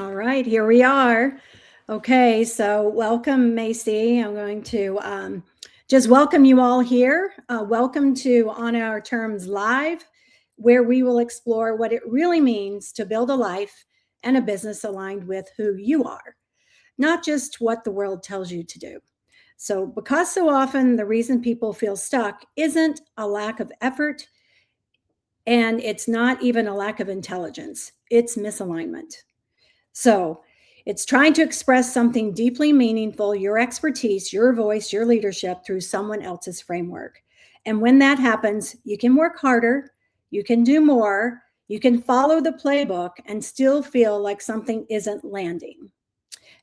All right, here we are. Okay, so welcome, Macy. I'm going to just welcome you all here. Welcome to On Our Terms Live, where we will explore what it really means to build a life and a business aligned with who you are, not just what the world tells you to do. So, because so often the reason people feel stuck isn't a lack of effort, and it's not even a lack of intelligence, it's misalignment. So it's trying to express something deeply meaningful, your expertise, your voice, your leadership through someone else's framework. And when that happens, you can work harder, you can do more, you can follow the playbook and still feel like something isn't landing.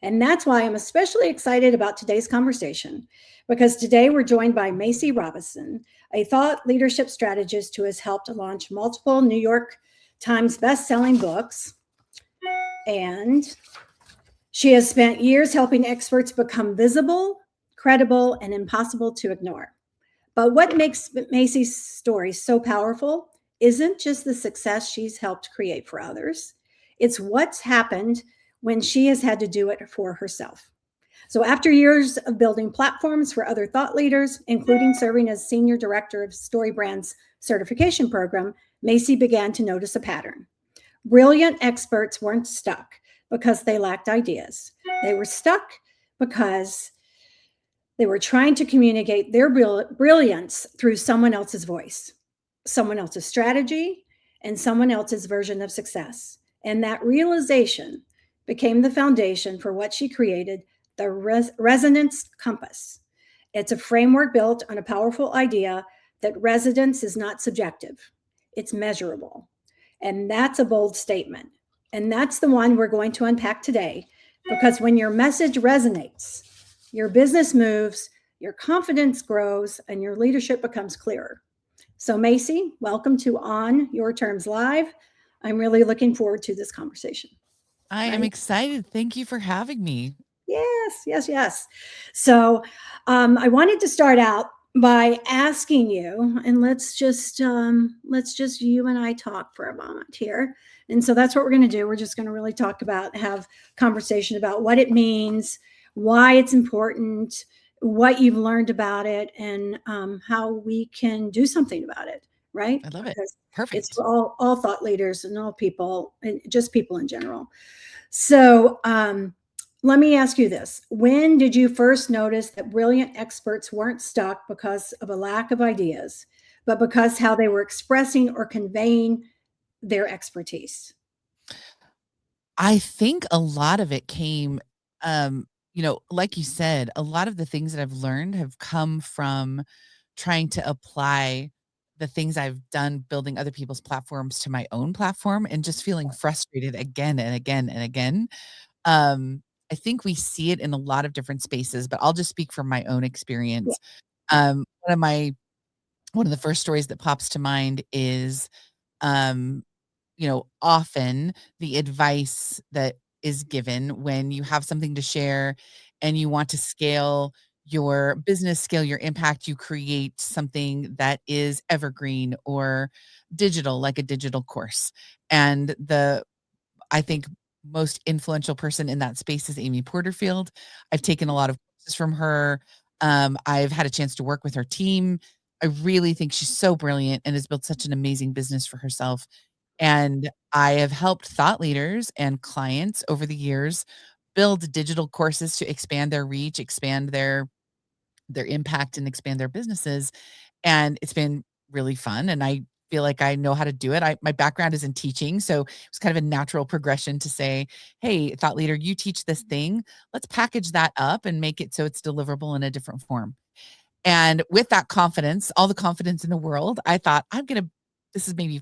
And that's why I'm especially excited about today's conversation, because today we're joined by Macy Robison, a thought leadership strategist who has helped launch multiple New York Times best-selling books. And she has spent years helping experts become visible, credible, and impossible to ignore. But what makes Macy's story so powerful isn't just the success she's helped create for others, it's what's happened when she has had to do it for herself. So, after years of building platforms for other thought leaders, including serving as senior director of StoryBrand's certification program, Macy began to notice a pattern. Brilliant experts weren't stuck because they lacked ideas. They were stuck because they were trying to communicate their brilliance through someone else's voice, someone else's strategy, and someone else's version of success. And that realization became the foundation for what she created, the resonance compass. It's a framework built on a powerful idea that resonance is not subjective, it's measurable. And that's a bold statement. And that's the one we're going to unpack today, because when your message resonates, your business moves, your confidence grows, and your leadership becomes clearer. So, Macy, welcome to On Your Terms Live. I'm really looking forward to this conversation. I am Right? excited. Thank you for having me. Yes, yes, yes. So, I wanted to start out by asking you, and let's just you and I talk for a moment here. And so that's what we're going to do. We're just going to really talk about, have conversation about what it means, why it's important, what you've learned about it, and how we can do something about it. Right? I love it. Because it's Perfect. for all thought leaders and all people, and just people in general. So, let me ask you this. When did you first notice that brilliant experts weren't stuck because of a lack of ideas, but because how they were expressing or conveying their expertise? I think a lot of it came, like you said, a lot of the things that I've learned have come from trying to apply the things I've done building other people's platforms to my own platform and just feeling frustrated again and again and again. I think we see it in a lot of different spaces, but I'll just speak from my own Yeah. experience. One of the first stories that pops to mind is um often the advice that is given when you have something to share and you want to scale your business, scale your impact, you create something that is evergreen or digital, like a digital course. And I think most influential person in that space is Amy Porterfield. I've taken a lot of courses from her. I've had a chance to work with her team. I really think she's so brilliant and has built such an amazing business for herself. And I have helped thought leaders and clients over the years build digital courses to expand their reach, expand their impact, and expand their businesses. And it's been really fun. And I feel like I know how to do it. My background is in teaching. So it's kind of a natural progression to say, hey, thought leader, you teach this thing. Let's package that up and make it so it's deliverable in a different form. And with that confidence, all the confidence in the world, I thought, this is maybe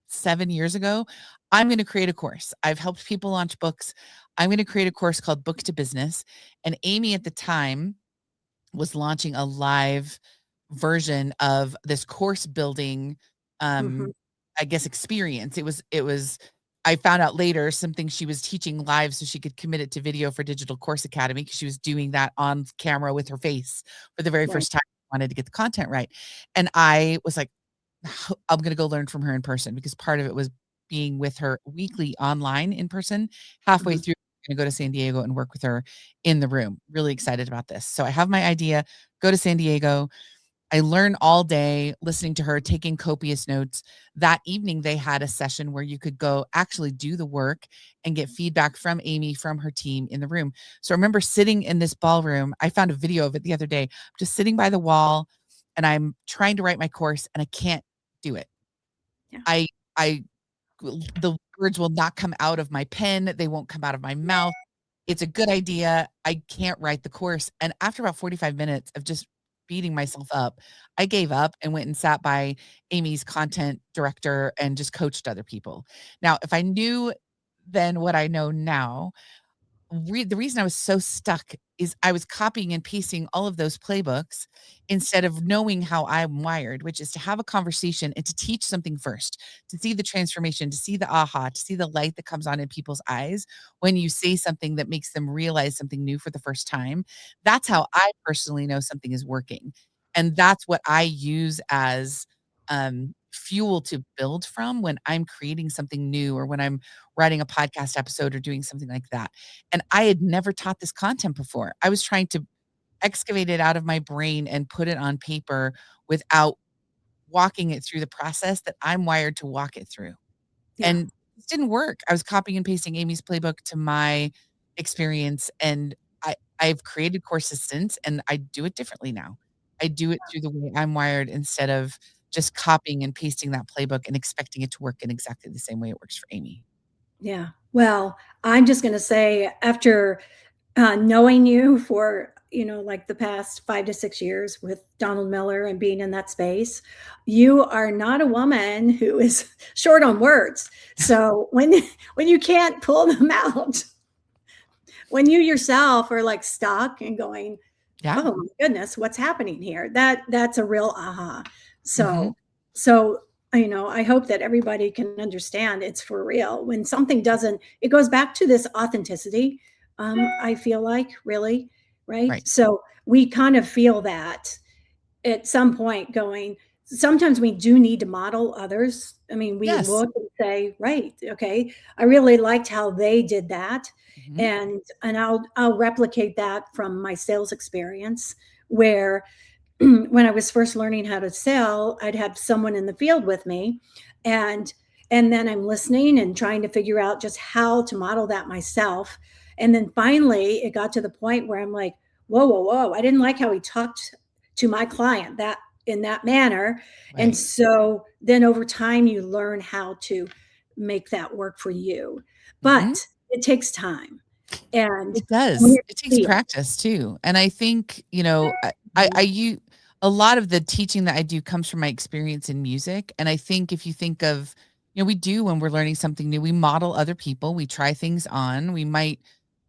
7 years ago, I'm going to create a course. I've helped people launch books. I'm going to create a course called Book to Business. And Amy at the time was launching a live version of this course building, Mhm. um, I guess, experience. It was I found out later something she was teaching live so she could commit it to video for Digital Course Academy because she was doing that on camera with her face for the very Right. first time. Wanted to get the content right. And I was like, I'm going to go learn from her in person because part of it was being with her weekly online in person. Halfway Mhm. through, I'm gonna go to San Diego and work with her in the room. Really excited about this. So I have my idea, go to San Diego. I learn all day listening to her, taking copious notes. That evening, they had a session where you could go actually do the work and get feedback from Amy, from her team in the room. So I remember sitting in this ballroom. I found a video of it the other day. I'm just sitting by the wall and I'm trying to write my course and I can't do it. Yeah. I, I, the words will not come out of my pen. They won't come out of my mouth. It's a good idea. I can't write the course. And after about 45 minutes of just beating myself up, I gave up and went and sat by Amy's content director and just coached other people. Now, if I knew then what I know now, the reason I was so stuck is I was copying and pasting all of those playbooks instead of knowing how I'm wired, which is to have a conversation and to teach something first, to see the transformation, to see the aha, to see the light that comes on in people's eyes when you say something that makes them realize something new for the first time. That's how I personally know something is working. And that's what I use as fuel to build from when I'm creating something new or when I'm writing a podcast episode or doing something like that. And I had never taught this content before. I was trying to excavate it out of my brain and put it on paper without walking it through the process that I'm wired to walk it through. Yeah. And it didn't work. I was copying and pasting Amy's playbook to my experience, and I've created courses since, and I do it differently now. I do it through the way I'm wired instead of just copying and pasting that playbook and expecting it to work in exactly the same way it works for Amy. Yeah. Well, I'm just going to say, after knowing you for, like the past 5 to 6 years with Donald Miller and being in that space, you are not a woman who is short on words. So when you can't pull them out, when you yourself are like stuck and going, Yeah. oh my goodness, what's happening here? That's a real aha. Mhm. So I hope that everybody can understand it's for real. When something doesn't, it goes back to this authenticity. I feel like, really, right? Right. So we kind of feel that at some point, going, sometimes we do need to model others. I mean, we Yes. look and say, right, okay, I really liked how they did that. Mhm. And I'll replicate that from my sales experience, where when I was first learning how to sell, I'd have someone in the field with me, and and then I'm listening and trying to figure out just how to model that myself. And then finally it got to the point where I'm like, whoa, whoa, whoa, I didn't like how he talked to my client that in that manner. And Right. so then over time you learn how to make that work for you. Mhm. But it takes time. And It when does. you're It in takes the field. practice too, and I think, I use a lot of the teaching that I do comes from my experience in music, and I think if you think of, we do when we're learning something new, we model other people, we try things on, we might,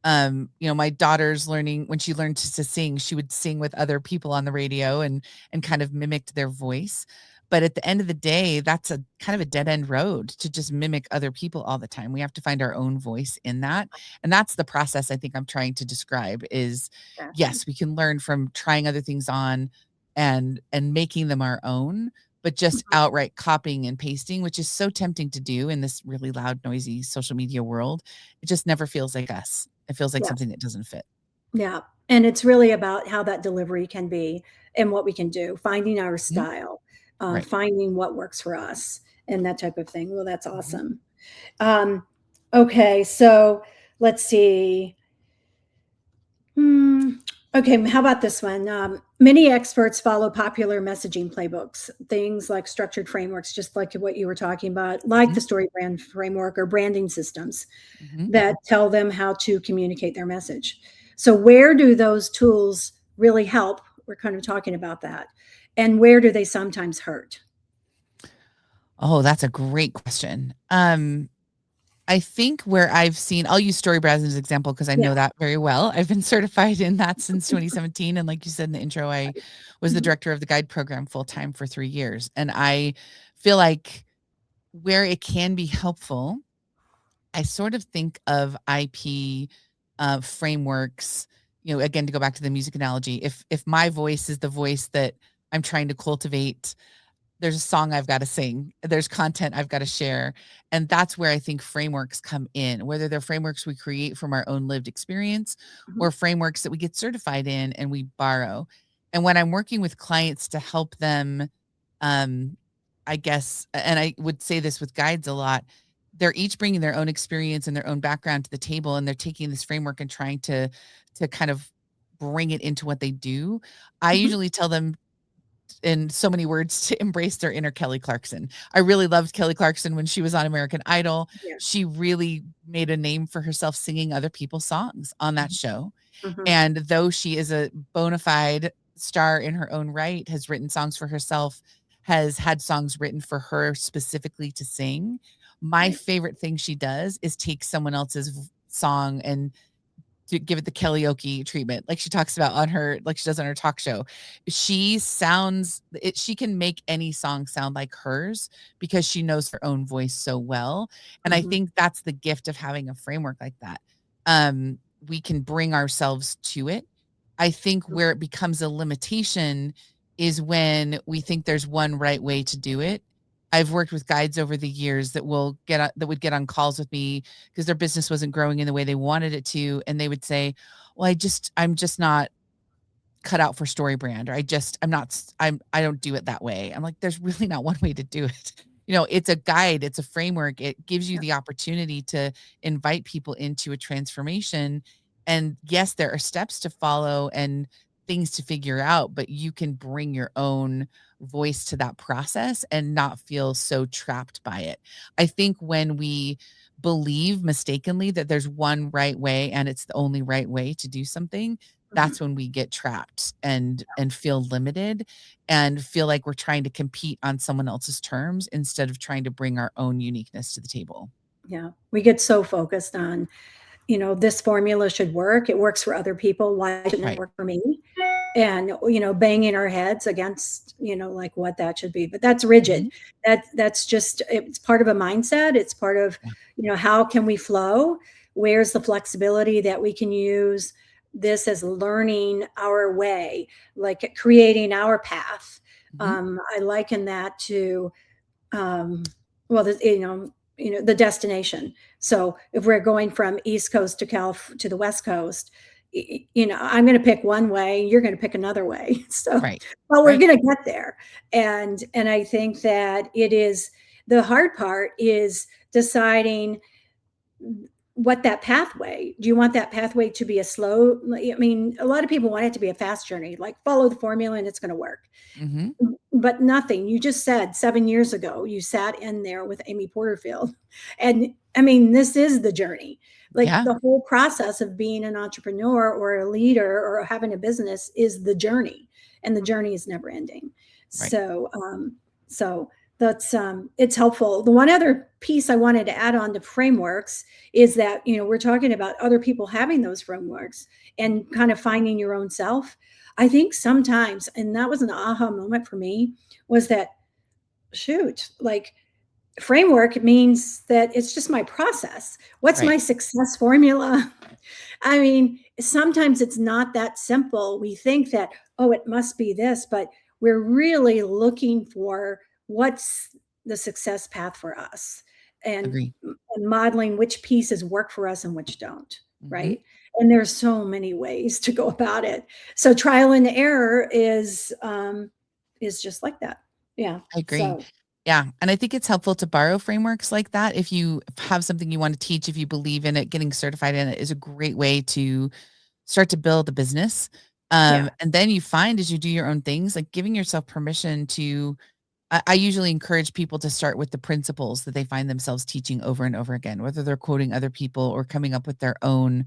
my daughter's learning when she learned to sing, she would sing with other people on the radio and kind of mimicked their voice. But at the end of the day, that's a kind of a dead end road to just mimic other people all the time. We have to find our own voice in that. And that's the process I think I'm trying to describe is Exactly. yes, we can learn from trying other things on and making them our own, but just Mhm. outright copying and pasting, which is so tempting to do in this really loud, noisy social media world. It just never feels like us. It feels like Yes. something that doesn't fit. Yeah. And it's really about how that delivery can be and what we can do, finding our Mhm. style, Right. finding what works for us and that type of thing. Well, that's Mhm. awesome. Um, okay. So let's see. Hmm. Okay, how about this one? Many experts follow popular messaging playbooks, things like structured frameworks, just like what you were talking about, like Mhm. the story brand framework or branding systems Mhm. that tell them how to communicate their message. So, where do those tools really help? We're kind of talking about that. And where do they sometimes hurt? Oh, that's a great question. I think where I've seen I'll use StoryBrand as an example because I Yeah. know that very well. I've been certified in that since 2017, and like you said in the intro, I was the Mhm. director of the guide program full time for 3 years, and I feel like where it can be helpful, I sort of think of IP, frameworks, again, to go back to the music analogy, if my voice is the voice that I'm trying to cultivate, there's a song I've got to sing, there's content I've got to share. And that's where I think frameworks come in, whether they're frameworks we create from our own lived experience Mhm, or frameworks that we get certified in and we borrow. And when I'm working with clients to help them, um, I guess, and I would say this with guides a lot, they're each bringing their own experience and their own background to the table, and they're taking this framework and trying to kind of bring it into what they do. I mhm. usually tell them in so many words to embrace their inner Kelly Clarkson. I really loved Kelly Clarkson when she was on American Idol. Yeah. She really made a name for herself singing other people's songs on that Mhm, show. mhm. And though she is a bona fide star in her own right, has written songs for herself, has had songs written for her specifically to sing. My Right. favorite thing she does is take someone else's song and to give it the karaoke treatment, like she talks about on her like she does on her talk show. She can make any song sound like hers because she knows her own voice so well, and I Mhm, think that's the gift of having a framework like that. Um, we can bring ourselves to it. I think mhm, where it becomes a limitation is when we think there's one right way to do it. I've worked with guides over the years that would get on calls with me because their business wasn't growing in the way they wanted it to, and they would say, "Well, I'm just not cut out for story brand," or I'm not I don't do it that way. I'm like, there's really not one way to do it. It's a guide, it's a framework. It gives you yeah, the opportunity to invite people into a transformation. And yes, there are steps to follow and things to figure out, but you can bring your own voice to that process and not feel so trapped by it. I think when we believe mistakenly that there's one right way and it's the only right way to do something, mhm. that's when we get trapped and feel limited and feel like we're trying to compete on someone else's terms instead of trying to bring our own uniqueness to the table. Yeah. We get so focused on, this formula should work. It works for other people. Why shouldn't it Right. work for me? And banging our heads against like what that should be, but that's rigid. Mhm. That's just, it's part of a mindset. It's part of Yeah. how can we flow, where's the flexibility that we can use this as learning our way, like creating our path. Mhm. I liken that to um, well, the destination. So if we're going from East Coast to the West Coast, I'm going to pick one way, you're going to pick another way. So, Right. well, we're Right. going to get there, and I think that it is the hard part is deciding what that pathway. Do you want that pathway to be a slow? I mean, a lot of people want it to be a fast journey, like follow the formula and it's going to work, Mhm. but nothing. You just said 7 years ago, you sat in there with Amy Porterfield. And I mean, this is the journey. Like Yeah. the whole process of being an entrepreneur or a leader or having a business is the journey. And the journey is never ending. Right. So that's it's helpful. The one other piece I wanted to add on to frameworks is that, we're talking about other people having those frameworks and kind of finding your own self. I think sometimes, and that was an aha moment for me, was that shoot, like framework means that it's just my process. What's Right. my success formula? I mean, sometimes it's not that simple. We think that, oh, it must be this, but we're really looking for what's the success path for us and, Agree. and modeling which pieces work for us and which don't, Mhm. right? And there's so many ways to go about it. So trial and error is just like that. Yeah. I agree. So Yeah, and I think it's helpful to borrow frameworks like that if you have something you wanna teach, if you believe in it, getting certified in it is a great way to start to build a business. yeah, And then you find as you do your own things, like giving yourself permission to I usually encourage people to start with the principles that they find themselves teaching over and over again, whether they're quoting other people or coming up with their own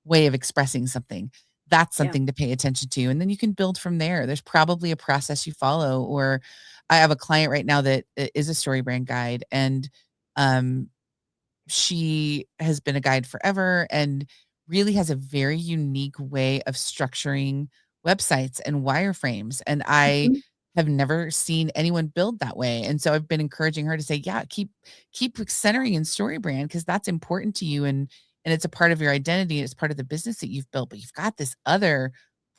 way of expressing something. That's yeah. something to pay attention to. And then you can build from there. There's probably a process you follow. Or I have a client right now that is a story brand guide, and um, she has been a guide forever and really has a very unique way of structuring websites and wireframes. And I Mhm. have never seen anyone build that way. And so I've been encouraging her to say, yeah, keep centering in story brand because that's important to you and it's a part of your identity. It's part of the business that you've built, but you've got this other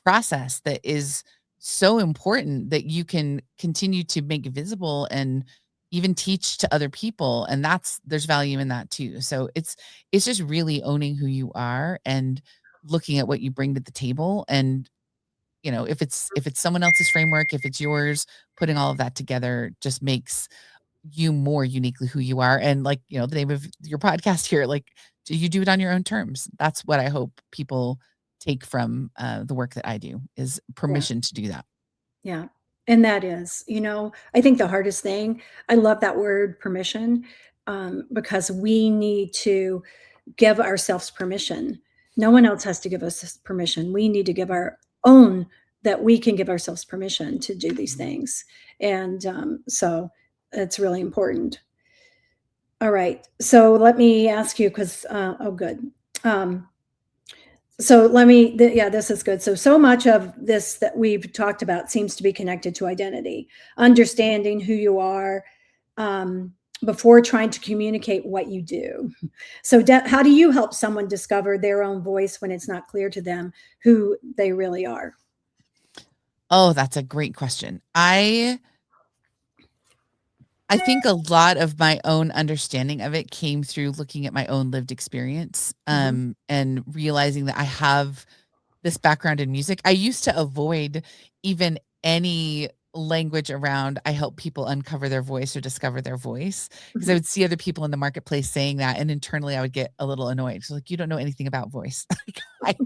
process that is so important that you can continue to make visible and even teach to other people, and there's value in that too. So it's just really owning who you are and looking at what you bring to the table, and if it's someone else's framework, if it's yours, putting all of that together just makes you more uniquely who you are. And like, the name of your podcast here, like, do you do it on your own terms? That's what I hope people take from the work that I do, is Yeah. permission to do that. Yeah. And that is, I think the hardest thing, I love that word permission, because we need to give ourselves permission. No one else has to give us this permission. We need to give our own, that we can give ourselves permission to do these things. And so it's really important. All right. So let me ask you, because, oh, good. Um, so yeah, this is good. So much of this that we've talked about seems to be connected to identity, understanding who you are, before trying to communicate what you do. So how do you help someone discover their own voice when it's not clear to them who they really are? Oh, that's a great question. I think a lot of my own understanding of it came through looking at my own lived experience, Mhm, and realizing that I have this background in music. I used to avoid even any language around I help people uncover their voice or discover their voice, because I mhm, would see other people in the marketplace saying that, and internally I would get a little annoyed. So like, you don't know anything about voice. Like,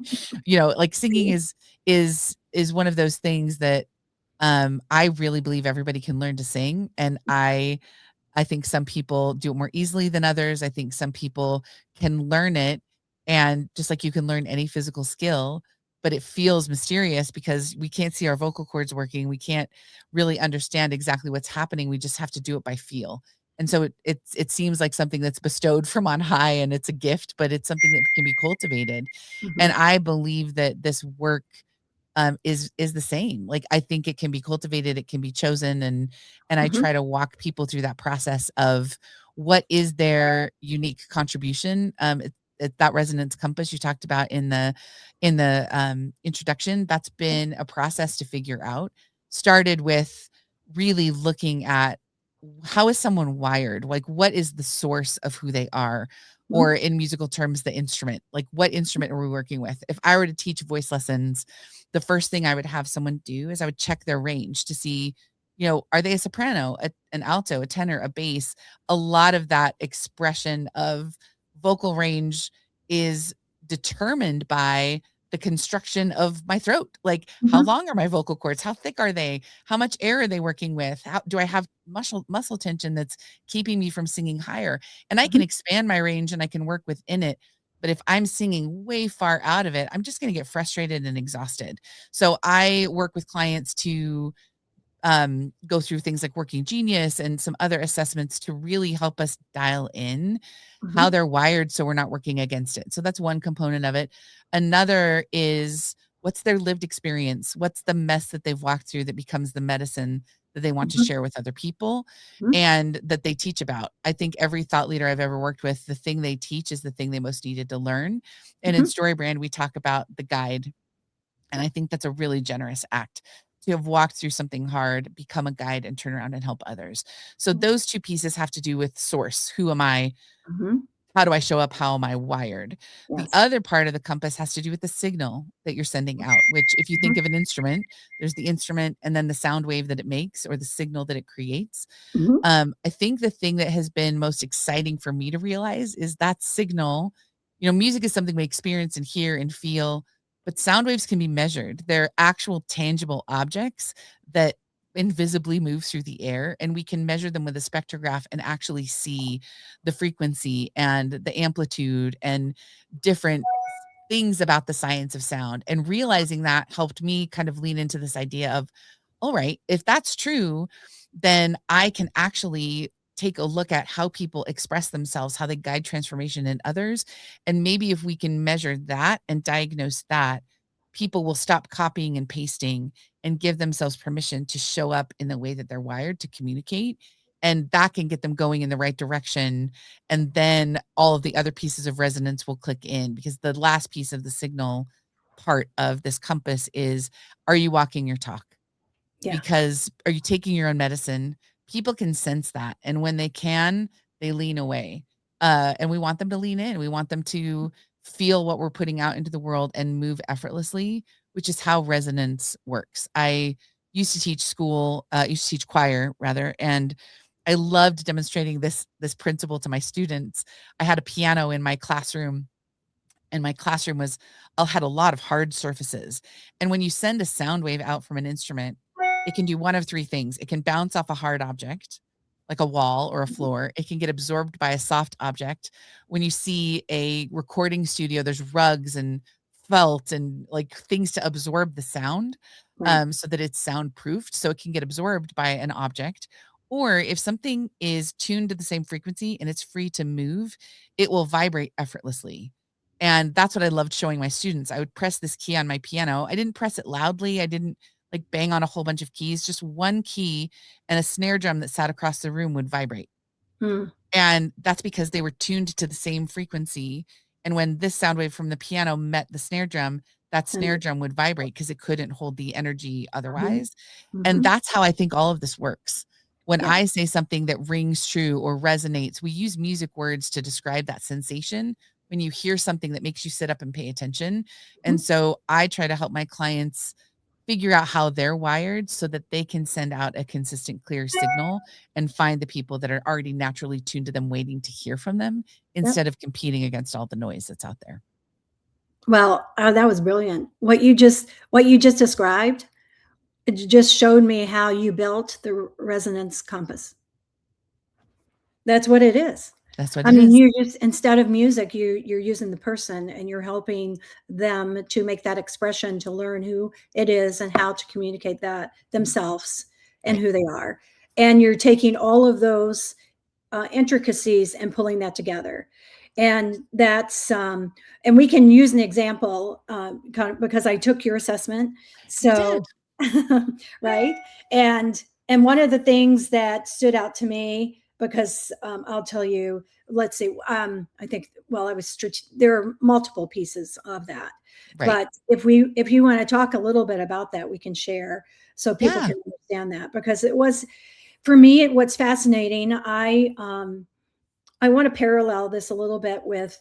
like singing see? is one of those things that I really believe everybody can learn to sing, and I think some people do it more easily than others. I think some people can learn it, and just like you can learn any physical skill, but it feels mysterious because we can't see our vocal cords working. We can't really understand exactly what's happening. We just have to do it by feel. And so it seems like something that's bestowed from on high, and it's a gift, but it's something that can be cultivated. And Mhm, I believe that this work is the same. Like, I think it can be cultivated, it can be chosen, and I mhm, try to walk people through that process of what is their unique contribution. That resonance compass you talked about in the introduction, that's been a process to figure out. Started with really looking at how is someone wired? Like, what is the source of who they are? mhm, Or in musical terms, the instrument. Like, what instrument are we working with? If I were to teach voice lessons, the first thing I would have someone do is I would check their range to see, are they a soprano, an alto, a tenor, a bass? A lot of that expression of vocal range is determined by the construction of my throat. Like, how mhm, long are my vocal cords? How thick are they? How much air are they working with? How do I have muscle tension that's keeping me from singing higher? And I can mhm, expand my range and I can work within it. But if I'm singing way far out of it, I'm just going to get frustrated and exhausted. So I work with clients to go through things like Working Genius and some other assessments to really help us dial in how mhm, they're wired so we're not working against it. So that's one component of it. Another is, what's their lived experience? What's the mess that they've walked through that becomes the medicine that they want to mhm, share with other people mhm, and that they teach about? I think every thought leader I've ever worked with, the thing they teach is the thing they most needed to learn. And in mhm. StoryBrand, we talk about the guide, and I think that's a really generous act to have walked through something hard, become a guide, and turn around and help others. So those two pieces have to do with source. Who am I? Mhm. How do I show up? How am I wired? The Yes. other part of the compass has to do with the signal that you're sending out, which, if you think Mhm, of an instrument, there's the instrument and then the sound wave that it makes or the signal that it creates. mhm, I think the thing that has been most exciting for me to realize is that signal. Music is something we experience and hear and feel, but sound waves can be measured. They're actual tangible objects that invisibly move through the air, and we can measure them with a spectrograph and actually see the frequency and the amplitude and different things about the science of sound. And realizing that helped me kind of lean into this idea of, all right, if that's true, then I can actually take a look at how people express themselves, how they guide transformation in others. And maybe if we can measure that and diagnose that, people will stop copying and pasting and give themselves permission to show up in the way that they're wired to communicate. And that can get them going in the right direction. And then all of the other pieces of resonance will click in, because the last piece of the signal part of this compass is, are you walking your talk? Yeah. because are you taking your own medicine? People can sense that, and when they can, they lean away. And we want them to lean in. We want them to feel what we're putting out into the world and move effortlessly, which is how resonance works. I used to teach used to teach choir rather, and I loved demonstrating this principle to my students. I had a piano in my classroom, and my classroom had a lot of hard surfaces. And when you send a sound wave out from an instrument, it can do one of three things. It can bounce off a hard object, like a wall or a floor. It can get absorbed by a soft object. When you see a recording studio, there's rugs and felt and like things to absorb the sound, Right. so that it's soundproofed, so it can get absorbed by an object. Or if something is tuned to the same frequency and it's free to move, it will vibrate effortlessly. And that's what I loved showing my students. I would press this key on my piano. I didn't press it loudly. I didn't like bang on a whole bunch of keys. Just one key, and a snare drum that sat across the room would vibrate. Mm. And that's because they were tuned to the same frequency. And when this sound wave from the piano met the snare drum, that And snare drum would vibrate because it couldn't hold the energy mhm, otherwise. And mhm. that's how I think all of this works. When Yeah. I say something that rings true or resonates, we use music words to describe that sensation when you hear something that makes you sit up and pay attention. And Mhm. so I try to help my clients figure out how they're wired so that they can send out a consistent, clear signal and find the people that are already naturally tuned to them, waiting to hear from them Yep. instead of competing against all the noise that's out there. Well, that was brilliant. What you just described, it just showed me how you built the resonance compass. That's what it is. That's what I it mean, is. you just instead of music, you're using the person and you're helping them to make that expression, to learn who it is and how to communicate that themselves and Right. who they are. And you're taking all of those intricacies and pulling that together. And and we can use an example kind of because I took your assessment. You did. So, right. And one of the things that stood out to me, because I'll tell you, let's see, I think, well, there are multiple pieces of that. Right. But if you want to talk a little bit about that, we can share so people Yeah. can understand that, because it was, for me, what's fascinating, I want to parallel this a little bit with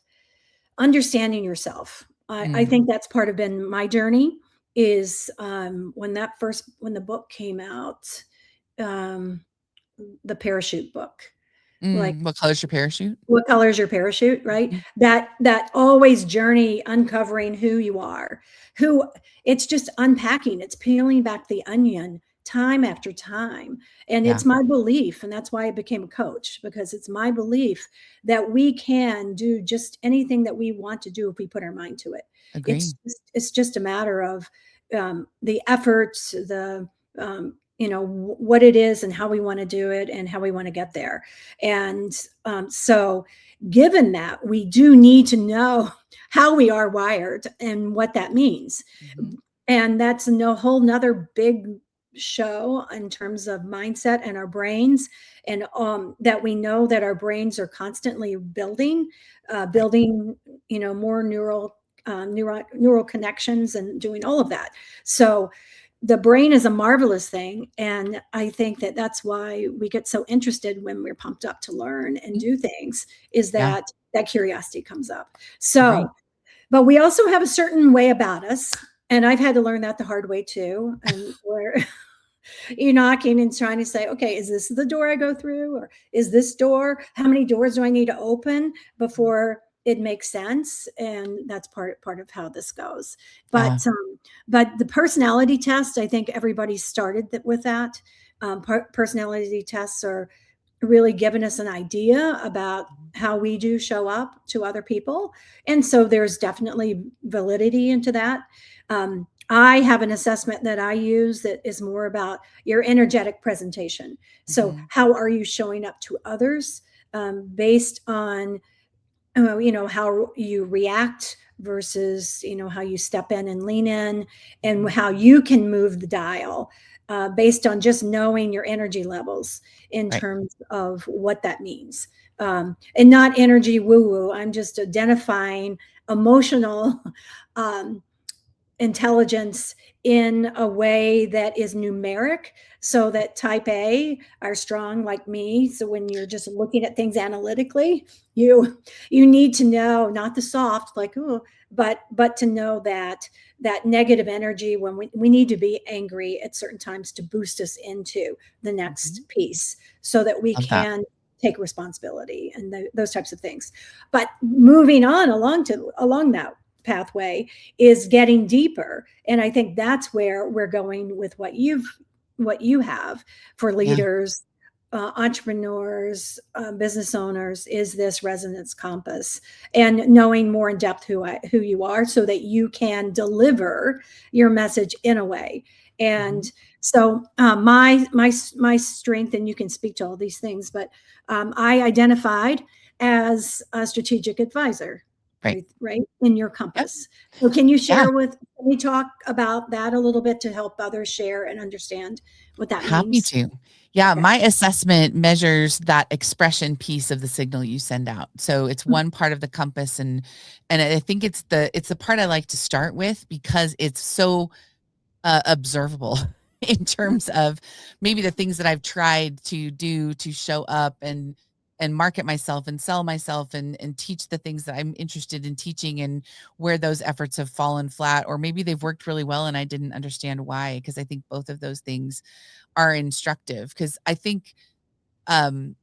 understanding yourself. I Mm. think that's part of been my journey, is when the book came out, um, the parachute book, like, What color is your parachute? what color is your parachute, right? Mhm. That always journey, uncovering who you are, who it's just unpacking, it's peeling back the onion time after time. And Yeah. it's my belief, and that's why I became a coach, because it's my belief that we can do just anything that we want to do if we put our mind to it. Agree. It's just a matter of the efforts, what it is and how we want to do it and how we want to get there. And so, given that, we do need to know how we are wired and what that means. Mhm. And that's no whole nother big show in terms of mindset and our brains. And that we know that our brains are constantly Right. building, more neural connections and doing all of that. So the brain is a marvelous thing, and I think that that's why we get so interested when we're pumped up to learn and Mm. do things, is Yeah. that curiosity comes up. Agree. So, but we also have a certain way about us, and I've had to learn that the hard way too, and where you're knocking and trying to say, okay, is this the door I go through? Or is this door? How many doors do I need to open Mhm. before it makes sense? And that's part of how this goes. Yeah. But the personality test, I think everybody started with that. Personality tests are really giving us an idea about Mhm. how we do show up to other people. And so there's definitely validity into that. I have an assessment that I use that is more about your energetic presentation. So, Mhm. how are you showing up to others, based on how you react versus how you step in and lean in, and Mhm. how you can move the dial, based on just knowing your energy levels in Right. terms of what that means. And not energy woo woo, I'm just identifying emotional um, intelligence in a way that is numeric, so that type A are strong like me. So when you're just looking at things analytically, you need to know, not the soft, like, oh, but to know that negative energy when we need to be angry at certain times to boost us into the next piece, so that we Love that. can take responsibility and those types of things. But moving on along that pathway is getting deeper, and I think that's where we're going with what you have for Yeah. leaders, entrepreneurs, business owners, is this resonance compass, and knowing more in depth who you are, so that you can deliver your message in a way. And so my strength, and you can speak to all these things, but I identified as a strategic advisor, Right. right in your Yep. compass. So can Yeah. we talk about that a little bit to help others share and understand what that Happy means? to. Yeah, Okay. my assessment measures that expression piece of the signal you send out. So it's one part of the compass, and I think it's the part I like to start with because it's so observable in terms of maybe the things that I've tried to do to show up and market myself and sell myself and teach the things that I'm interested in teaching, and where those efforts have fallen flat, or maybe they've worked really well and I didn't understand why, because I think both of those things are instructive, because I think um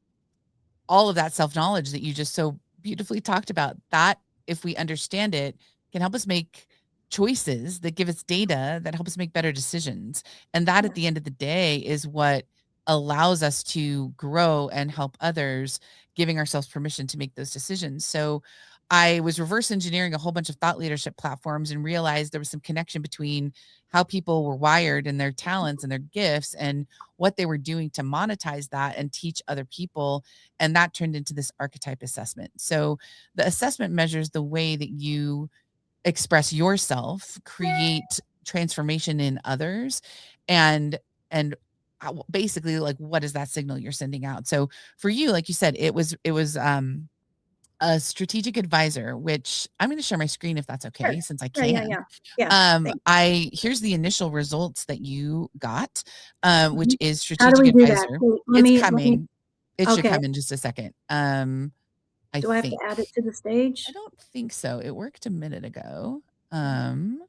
all of that self-knowledge that you just so beautifully talked about, that if we understand it, can help us make choices that give us data that help us make better decisions. And that at the end of the day is what allows us to grow and help others, giving ourselves permission to make those decisions. So I was reverse engineering a whole bunch of thought leadership platforms and realized there was some connection between how people were wired and their talents and their gifts and what they were doing to monetize that and teach other people, and that turned into this archetype assessment. So the assessment measures the way that you express yourself, create transformation in others, and basically, like, what is that signal you're sending out? So for you, like you said, it was a strategic advisor, which I'm going to share my screen if that's Sure. okay, since I Yeah, yeah, can. yeah. Yeah. Thanks. I here's the initial results that you got, which Mhm. is How do strategic we do that? advisor. So It's let me, coming. It should okay. come in just a second. I Do I have to think. add it to the I stage? don't think so. It worked a minute ago. Um,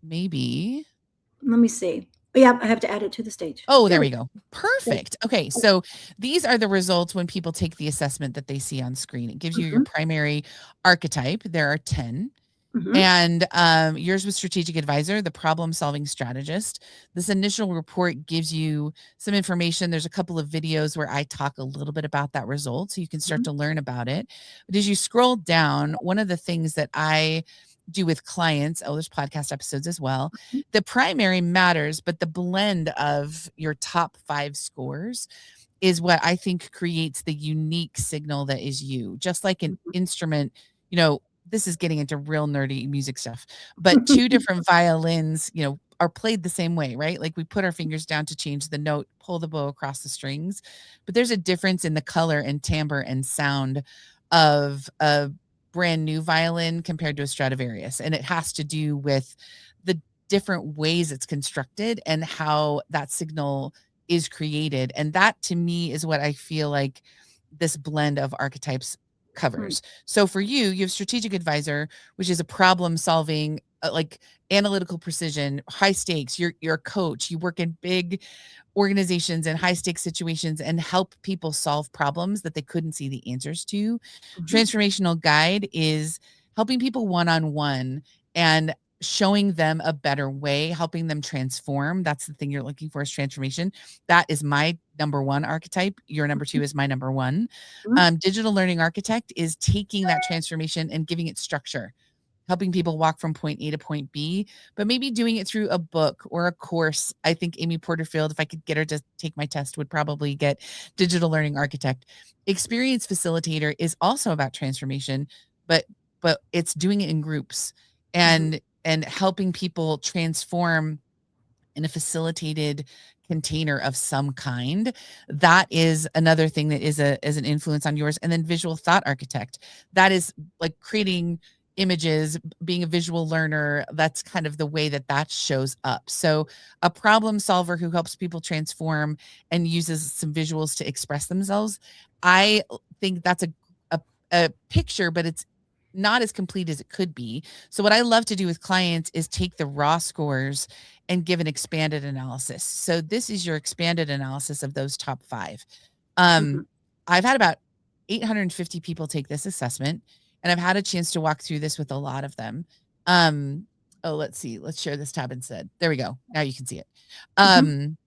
maybe. Let me see. Yeah, I have to add it to the stage. Oh, There there we we go. go. Perfect. Okay, so these are the results when people take the assessment that they see on screen. It gives you your Mhm, primary archetype. There are 10. mhm, And yours was strategic advisor, the problem solving strategist. This initial report gives you some information. There's a couple of videos where I talk a little bit about that result, so you can start mhm, to learn about it. But as you scroll down, one of the things that I do with clients, oh, there's podcast episodes as well. mhm, The primary matters, but the blend of your top 5 scores is what I think creates the unique signal that is you. Just like an instrument, you know, this is getting into real nerdy music stuff, but 2 mhm. different violins, are played the same way, right? Like we put our fingers down to change the note, pull the bow across the strings, but there's a difference in the color and timbre and sound of a brand new violin compared to a Stradivarius, and it has to do with the different ways it's constructed and how that signal is created. And that to me is what I feel like this blend of archetypes Mm, covers. So for you, you have strategic advisor, which is a problem solving, like analytical precision, high stakes. You're a coach. You work in big organizations and high stakes situations and help people solve problems that they couldn't see the answers to. mhm, Transformational guide is helping people one on one and showing them a better way, helping them transform. That's the thing you're looking for, is transformation. That is my number one archetype. Your number two is my number one. mhm, Digital learning architect is taking that transformation and giving it structure, helping people walk from point A to point B, but maybe doing it through a book or a course. I think Amy Porterfield, if I could get her to take my test, would probably get digital learning architect. Experience facilitator is also about transformation, but it's doing it in groups mhm, and helping people transform in a facilitated container of some kind. That is another thing that is an influence on yours. And then visual thought architect, that is like creating images, being a visual learner, that's kind of the way that that shows up. So, a problem solver who helps people transform and uses some visuals to express themselves. I think that's a, a picture, but it's not as complete as it could be. So, what I love to do with clients is take the raw scores and give an expanded analysis. So, this is your expanded analysis of those top 5. Mhm. Um, I've had about 850 people take this assessment, and I've had a chance to walk through this with a lot of them. Oh, let's see. Let's share this tab instead. There we go. Now you can see it. Mhm. Um,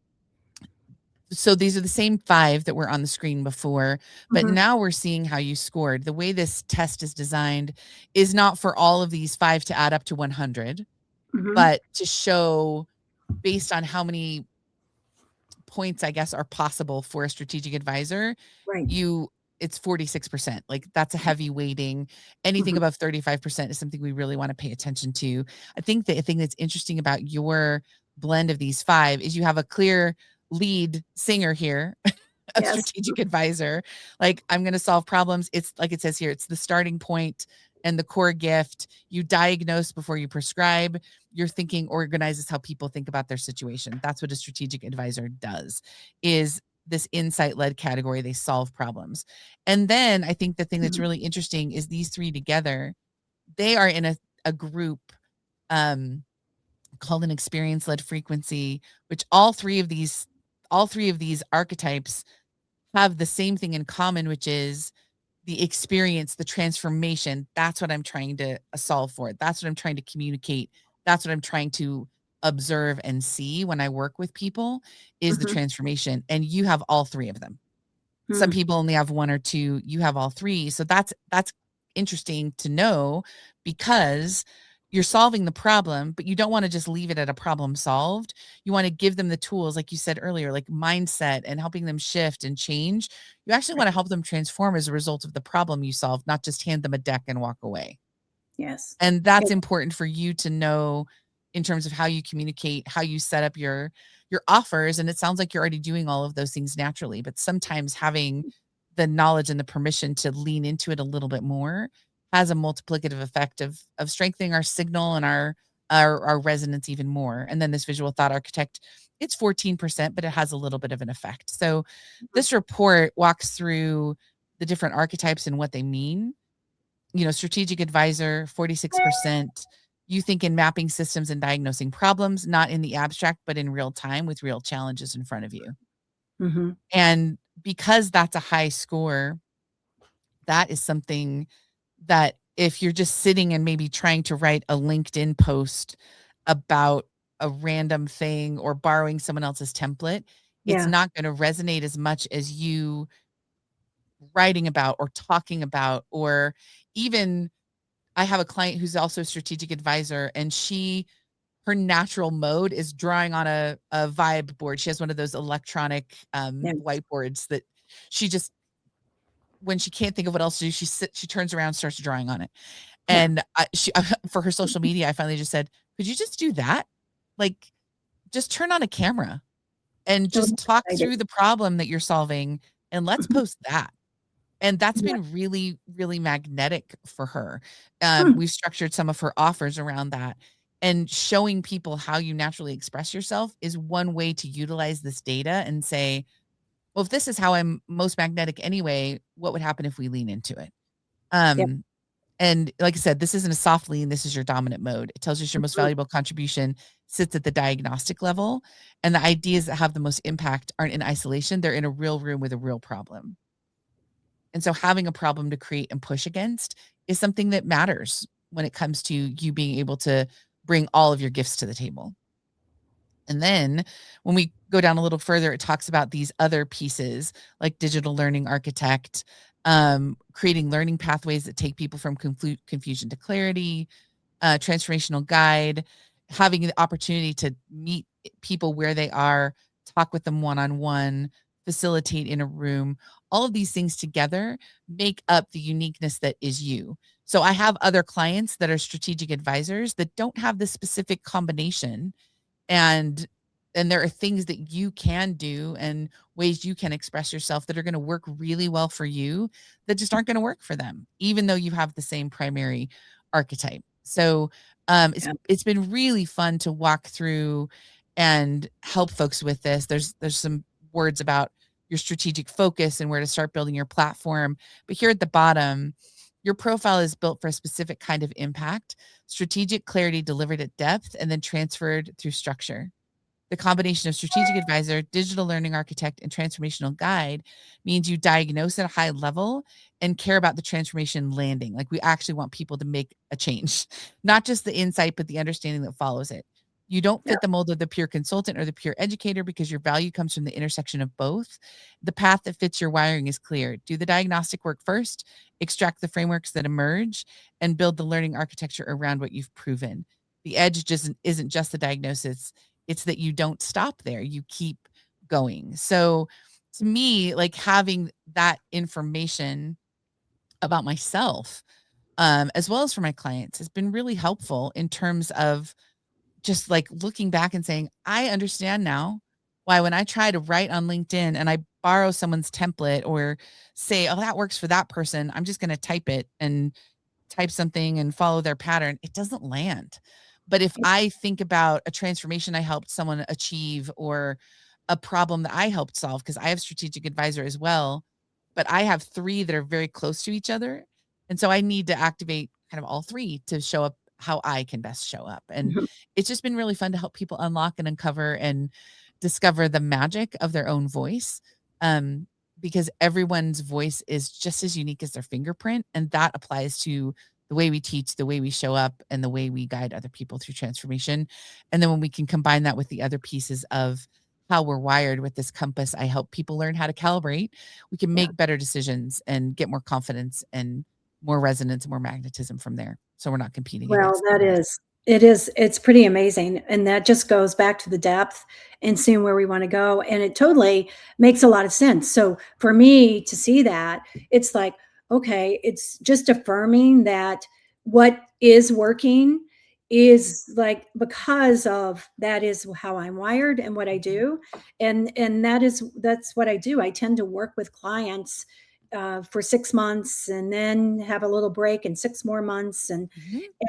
so these are the same 5 that were on the screen before, but Mhm. now we're seeing how you scored. The way this test is designed is not for all of these 5 to add up to 100, Mhm. but to show based on how many points, I guess, are possible for a strategic advisor, Right. you it's 46%. Like, that's a heavy weighting. Anything Mhm. above 35% is something we really want to pay attention to. I think the thing that's interesting about your blend of these 5 is you have a clear lead singer here, a Yes. strategic advisor. Like, I'm going to solve problems. It's like it says here, it's the starting point and the core gift. You diagnose before you prescribe. Your thinking organizes how people think about their situation. That's what a strategic advisor does, is this insight-led category. They solve problems. And then I think the thing that's Mhm. really interesting is these 3 together, they are in a group um, called an experience-led frequency, which all three of these archetypes have the same thing in common, which is the experience, the transformation. That's what I'm trying to solve for. That's what I'm trying to communicate. That's what I'm trying to observe and see when I work with people, is the Mhm. transformation. And you have all 3 of them. Some Mm. people only have 1 or 2, you have all 3. So that's interesting to know, because you're solving the problem, but you don't wanna just leave it at a problem solved. You wanna give them the tools, like you said earlier, like mindset and helping them shift and change. You actually Right. wanna help them transform as a result of the problem you solved, not just hand them a deck and walk away. Yes. And that's It important for you to know in terms of how you communicate, how you set up your offers, and it sounds like you're already doing all of those things naturally, but sometimes having the knowledge and the permission to lean into it a little bit more has a multiplicative effect of strengthening our signal and our resonance even more. And then this visual thought architect, it's 14%, but it has a little bit of an effect. So Mhm. this report walks through the different archetypes and what they mean. Strategic advisor, 46%. You think in mapping systems and diagnosing problems, not in the abstract, but in real time with real challenges in front of you. Mhm. And because that's a high score, that is something that if you're just sitting and maybe trying to write a LinkedIn post about a random thing or borrowing someone else's template, it's Yeah. not going to resonate as much as you writing about or talking about, or even I have a client who's also a strategic advisor, and her natural mode is drawing on a vibe board. She has one of those electronic Yes. whiteboards that she just, when she can't think of what else to do, she turns around, starts drawing on it. Yeah. And for her social media, I finally just said, "Could you just do that? Like, just turn on a camera and Oh, just that's talk exciting. through the problem that you're solving, and let's Mhm. post that." And that's Yeah. been really, really magnetic for her. Hmm. We've structured some of her offers around that, and showing people how you naturally express yourself is one way to utilize this data and say, "Well, if this is how I'm most magnetic anyway, what would happen if we lean into it?" Yep. Um, and like I said, this isn't a soft lean, this is your dominant mode. It tells us your most Mhm. valuable contribution sits at the diagnostic level, and the ideas that have the most impact aren't in isolation, they're in a real room with a real problem. And so having a problem to create and push against is something that matters when it comes to you being able to bring all of your gifts to the table. And then when we go down a little further, it talks about these other pieces like digital learning architect, creating learning pathways that take people from confusion to clarity, transformational guide, having the opportunity to meet people where they are, talk with them one on one, facilitate in a room. All of these things together make up the uniqueness that is you. So I have other clients that are strategic advisors that don't have this specific combination, and there are things that you can do and ways you can express yourself that are going to work really well for you that just aren't going to work for them, even though you have the same primary archetype. So Yeah. it's been really fun to walk through and help folks with this. There's some words about your strategic focus and where to start building your platform. But here at the bottom, your profile is built for a specific kind of impact, strategic clarity delivered at depth, and then transferred through structure. The combination of strategic advisor, digital learning architect, and transformational guide means you diagnose at a high level and care about the transformation landing. Like we actually want people to make a change, not just the insight, but the understanding that follows it. You don't Yeah. fit the mold of the pure consultant or the pure educator because your value comes from the intersection of both. The path that fits your wiring is clear. Do the diagnostic work first, extract the frameworks that emerge, and build the learning architecture around what you've proven. The edge just isn't just the diagnosis, it's that you don't stop there, you keep going. So to me, like having that information about myself, as well as for my clients, has been really helpful in terms of just like looking back and saying, I understand now why when I try to write on LinkedIn and I borrow someone's template or say, oh, that works for that person, I'm just going to type it and type something and follow their pattern, it doesn't land. But if I think about a transformation I helped someone achieve or a problem that I helped solve, because I have strategic advisor as well, but I have three that are very close to each other. And so I need to activate kind of all three to show up how I can best show up. And Mhm. it's just been really fun to help people unlock and uncover and discover the magic of their own voice. Um, because everyone's voice is just as unique as their fingerprint. And that applies to the way we teach, the way we show up, and the way we guide other people through transformation. And then when we can combine that with the other pieces of how we're wired with this compass, I help people learn how to calibrate. We can Yeah. make better decisions and get more confidence and more resonance and more magnetism from there. So we're not competing Well, against others. it's pretty amazing. And that just goes back to the depth and seeing where we want to go. And it totally makes a lot of sense. So for me to see that, it's like, okay, it's just affirming that what is working is like because of that is how I'm wired and what I Mhm. do. And that's what I do. I tend to work with clients for 6 months and then have a little break and 6 more months Mhm.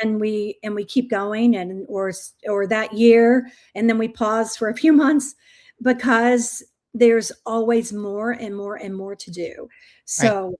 and we keep going and or that year and then we pause for a few months because there's always more and more and more to do. Right. So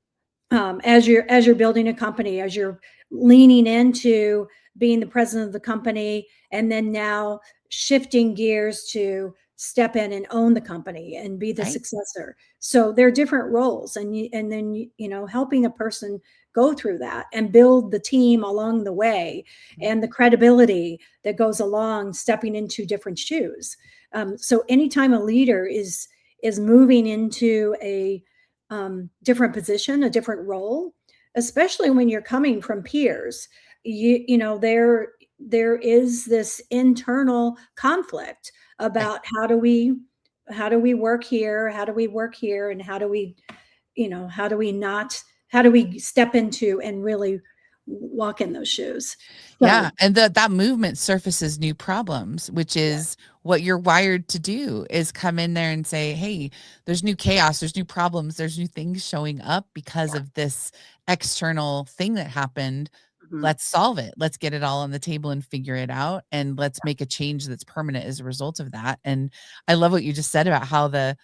as you're building a company, as you're leaning into being the president of the company, and then now shifting gears to step in and own the company and be the Right. successor. So there are different roles, and then helping a person go through that and build the team along the way, Mhm. and the credibility that goes along stepping into different shoes. So anytime a leader is moving into a different position, a different role, especially when you're coming from peers. There is this internal conflict Right. about how do we work here, how do we work here, and how do we not how do we step into and really walk in those shoes. Yeah, So and that movement surfaces new problems, which yeah. is what you're wired to do, is come in there and say, "Hey, there's new chaos, there's new problems, there's new things showing up because of this external thing that happened. Mhm. Let's solve it. Let's get it all on the table and figure it out, and let's make a change that's permanent as a result of that." And I love what you just said about how the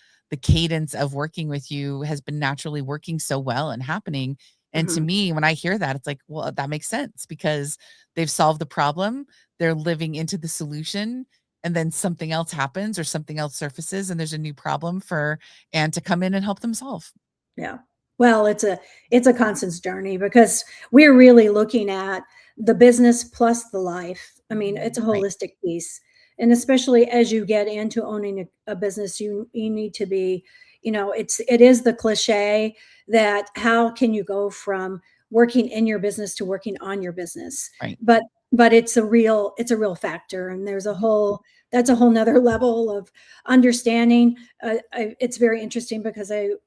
cadence of working with you has been naturally working so well and happening. And to Mhm. me, when I hear that, it's like, well, that makes sense because they've solved the problem, they're living into the solution, and then something else happens or something else surfaces, and there's a new problem for Anne to come in and help them solve. Yeah. Well, it's a constant journey because we're really looking at the business plus the life. I mean, it's a Right. holistic piece. And especially as you get into owning a business, you need to be, it is the cliche that how can you go from working in your business to working on your business? Right. But but it's a real factor. And there's a Mhm. whole that's a whole nother level of understanding. It's very interesting because the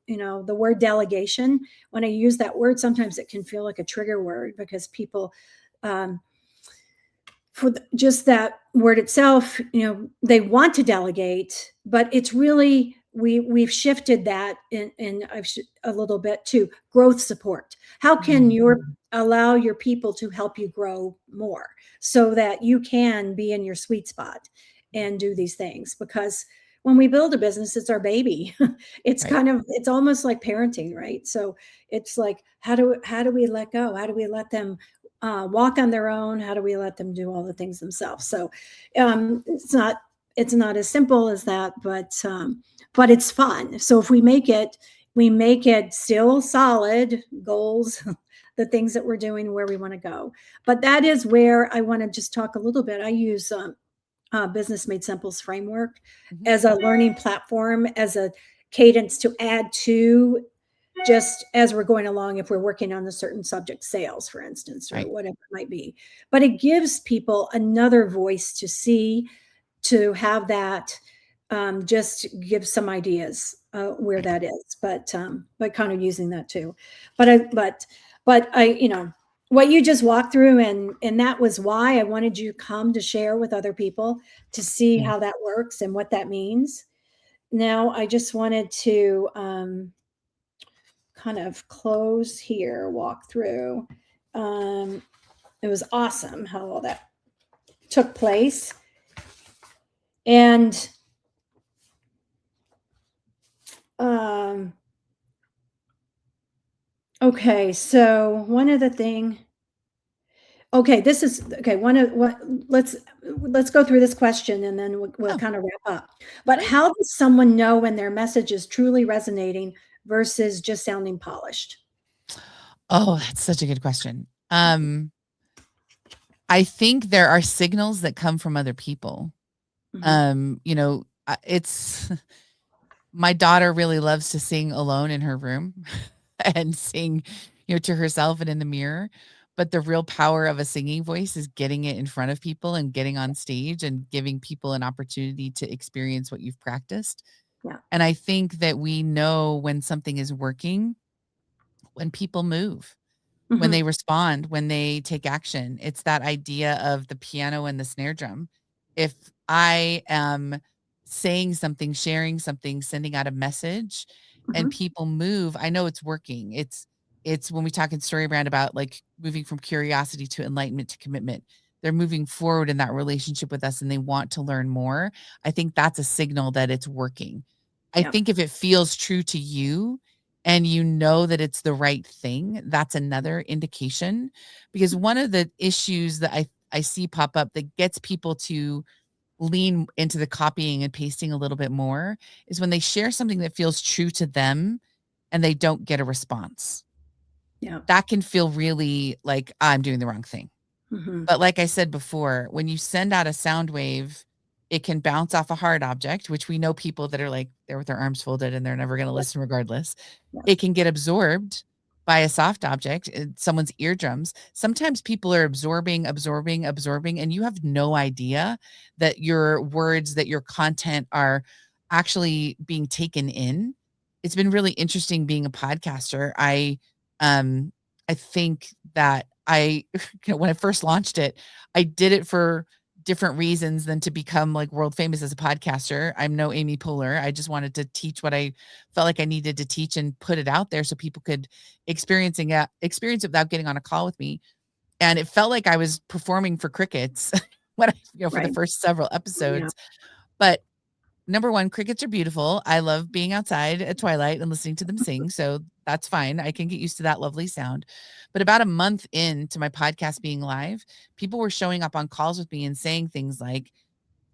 word delegation, when I use that word, sometimes it can feel like a trigger word because people, um, just that word itself, they want to delegate, but it's really we've shifted that in a little bit to growth support. How can Mhm. you allow your people to help you grow more so that you can be in your sweet spot and do these things? Because when we build a business, it's our baby. It's Right. kind of, it's almost like parenting, right? So it's like, how do we let go? How do we let them walk on their own? How do we let them do all the things themselves? So it's not as simple as that, but it's fun. So if we make it still solid goals, the things that we're doing, where we want to go. But that is where I want to just talk a little bit. I use Business Made Simple's framework Mhm. as a learning platform, as a cadence to add to, just as we're going along, if we're working on a certain subject, sales, for instance, or Right. whatever it might be. But it gives people another voice to see, to have that, just give some ideas where Right. that is, but kind of using that too. But I, what you just walked through, and that was why I wanted you to come to share with other people to see Yeah. how that works and what that means. Now, I just wanted to kind of close here, walk through. Um, it was awesome how all that took place. And um, okay, so one of the thing. Okay, this is okay. One of what let's go through this question and then we'll Oh, kind of wrap up. But great. how does someone know when their message is truly resonating versus just sounding polished? Oh, that's such a good question. I think there are signals that come from other people. Hmm. It's my daughter really loves to sing alone in her room and sing, to herself and in the mirror. But the real power of a singing voice is getting it in front of people and getting on stage and giving people an opportunity to experience what you've practiced. Yeah. And I think that we know when something is working when people move, when they Hmm. respond, when they take action. It's that idea of the piano and the snare drum. If I am saying something, sharing something, sending out a message and Hmm. people move, I know it's working. It's when we talk in Story Brand about like moving from curiosity to enlightenment to commitment. They're moving forward in that relationship with us and they want to learn more. I think that's a signal that it's working. I Yeah. think if it feels true to you and you know that it's the right thing, that's another indication. Because one of the issues that I see pop up that gets people to lean into the copying and pasting a little bit more is when they share something that feels true to them and they don't get a response. Yeah. That can feel really like I'm doing the wrong thing. Hmm. But like I said before, when you send out a sound wave, it can bounce off a hard object, which we know people that are like they're with their arms folded and they're never going to Yeah. listen regardless. Yeah. It can get absorbed by a soft object, someone's eardrums. Sometimes people are absorbing, absorbing, absorbing, and you have no idea that your words, that your content are actually being taken in. It's been really interesting being a podcaster. Um I think that when I first launched it, I did it for different reasons than to become like world famous as a podcaster. I'm no Amy Poehler. I just wanted to teach what I felt like I needed to teach and put it out there so people could experience it without getting on a call with me. And it felt like I was performing for crickets when for the Right. first several Yeah. episodes. But number 1, crickets are beautiful. I love being outside at twilight and listening to them sing, so that's fine. I can get used to that lovely sound. But about a month into my podcast being live, people were showing up on calls with me and saying things like,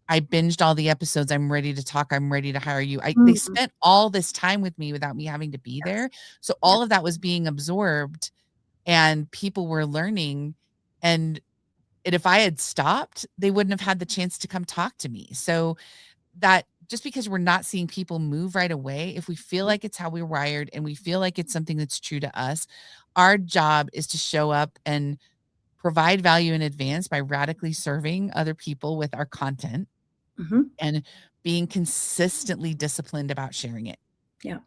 "I binged all the episodes. I'm ready to talk. I'm ready to hire you." They Mhm. spent all this time with me without me having to be Yes. there. So Yeah. all of that was being absorbed and people were learning, and if I had stopped, they wouldn't have had the chance to come talk to me. So that just because we're not seeing people move right away, if we feel like it's how we're wired and we feel like it's something that's true to us, our job is to show up and provide value in advance by radically serving other people with our content Hmm. and being consistently disciplined about sharing it. Yeah.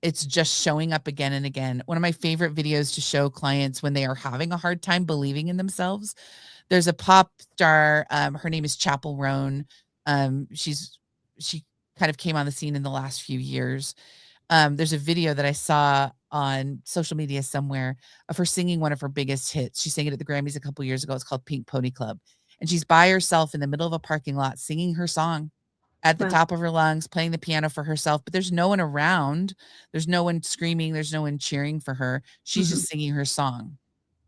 It's just showing up again and again. One of my favorite videos to show clients when they are having a hard time believing in themselves, there's a pop star, her name is Chapel Roan. She kind of came on the scene in the last few years. There's a video that I saw on social media somewhere of her singing one of her biggest hits. She sang it at the Grammys a couple years ago. It's called Pink Pony Club. And she's by herself in the middle of a parking lot singing her song at the Wow. top of her lungs, playing the piano for herself, but there's no one around. There's no one screaming. There's no one cheering for her. She's Mhm. just singing her song.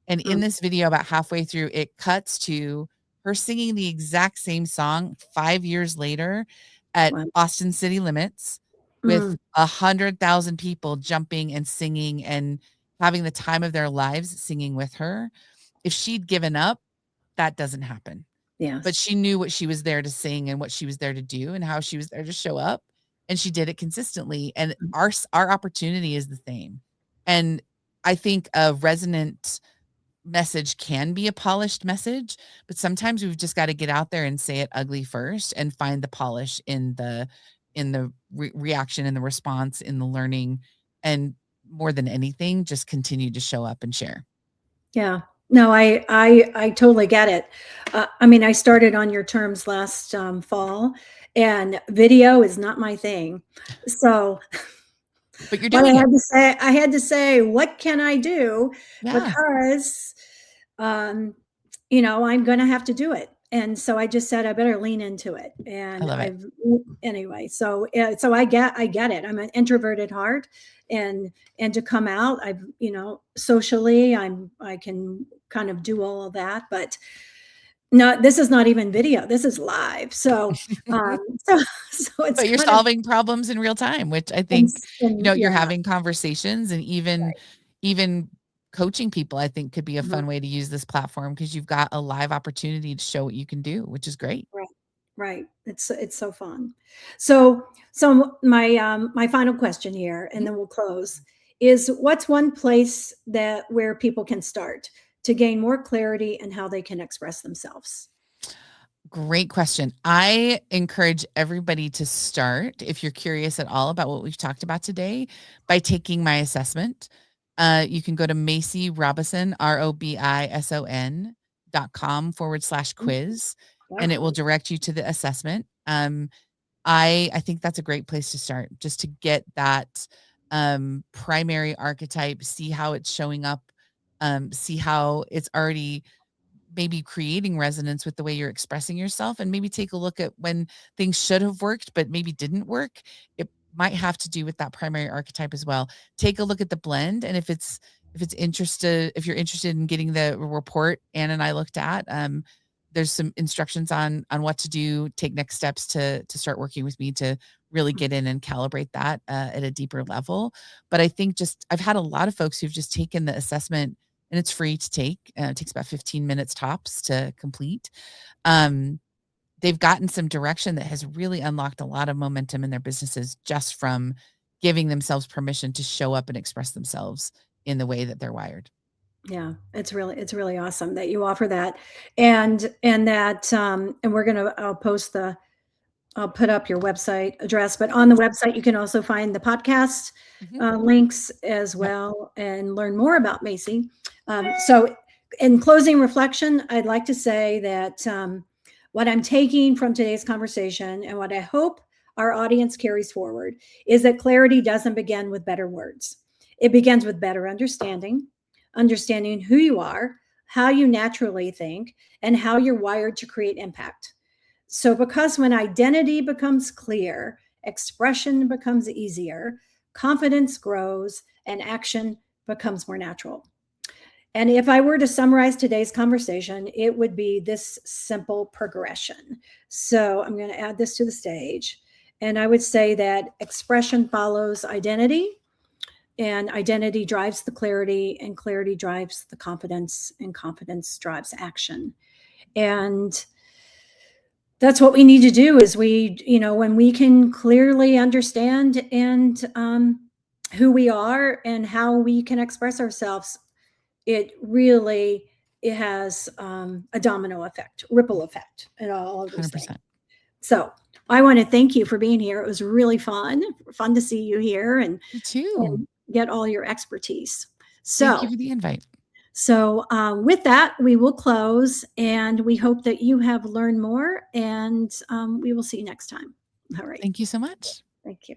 And in Mm. this video, about halfway through, it cuts to her singing the exact same song 5 years later at Wow. Austin City Limits with Mm. 100,000 people jumping and singing and having the time of their lives singing with her. If she'd given up, that doesn't happen. But Yes. she knew what she was there to sing and what she was there to do and how she was there to show up, and she did it consistently, and Mm. our opportunity is the same. And I think a resonant message can be a polished message, but sometimes we've just gotta get out there and say it ugly first and find the polish in the reaction, in the response, in the learning, and more than anything, just continue to show up and share. Yeah. No, I totally get it. I mean, I started on your terms last fall, and video is not my thing. So, But you're but doing it. I had to say, what can I do? Yeah, Because, um, you know, I'm going to have to do it. And so I just said I better lean into it. I And love it. anyway, so I get it. I'm an introverted heart, and to come out, I've, you know, socially, I can kind of do all of that, but no, this is not even video. This is live. So, um, so so it's But you're kind of solving problems in real time, which I think, you're yeah, having conversations and even coaching people, I think could be a uh-huh. fun way to use this platform because you've got a live opportunity to show what you can do, which is great. Right. Right. It's so fun. So my final question here, and Mhm. then we'll close, is what's one place that where people can start to gain more clarity in how they can express themselves? Great question. I encourage everybody to start, if you're curious at all about what we've talked about today, by taking my assessment. You can go to Macy Robison, ROBISON.com Mm, /quiz, and yeah. it will direct you to the assessment. I think that's a great place to start, just to get that primary archetype, see how it's showing up, see how it's already maybe creating resonance with the way you're expressing yourself, and maybe take a look at when things should have worked but maybe didn't work. It might have to do with that primary archetype as well. Take a look at the blend, and if you're interested in getting the report Anne and I looked at, there's some instructions on what to do, take next steps to start working with me to really get in and calibrate that at a deeper level. But I think just I've had a lot of folks who've just taken the assessment, and it's free to take. It takes about 15 minutes tops to complete. Um, they've gotten some direction that has really unlocked a lot of momentum in their businesses just from giving themselves permission to show up and express themselves in the way that they're wired. Yeah, it's really awesome that you offer that, and that and we're gonna I'll put up your website address, but on the Thanks. website, you can also find the podcast Mhm. links as Yep. well and learn more about Macy. So, in closing reflection, I'd like to say that what I'm taking from today's conversation and what I hope our audience carries forward is that clarity doesn't begin with better words. It begins with better understanding, understanding who you are, how you naturally think, and how you're wired to create impact. So, because when identity becomes clear, expression becomes easier, confidence grows, and action becomes more natural. And if I were to summarize today's conversation, it would be this simple progression. So, I'm going to add this to the stage. And I would say that expression follows identity, and identity drives the clarity, and clarity drives the confidence, and confidence drives action. And that's what we need to do is we, you know, when we can clearly understand and who we are and how we can express ourselves, it really it has a domino effect, ripple effect, and all of those things. 100%. So I want to thank you for being here. It was really fun to see you here You too. and get all your expertise. Thank you So for the invite. with that, we will close, and we hope that you have learned more, and we will see you next time. All right. Thank you so much. Thank you.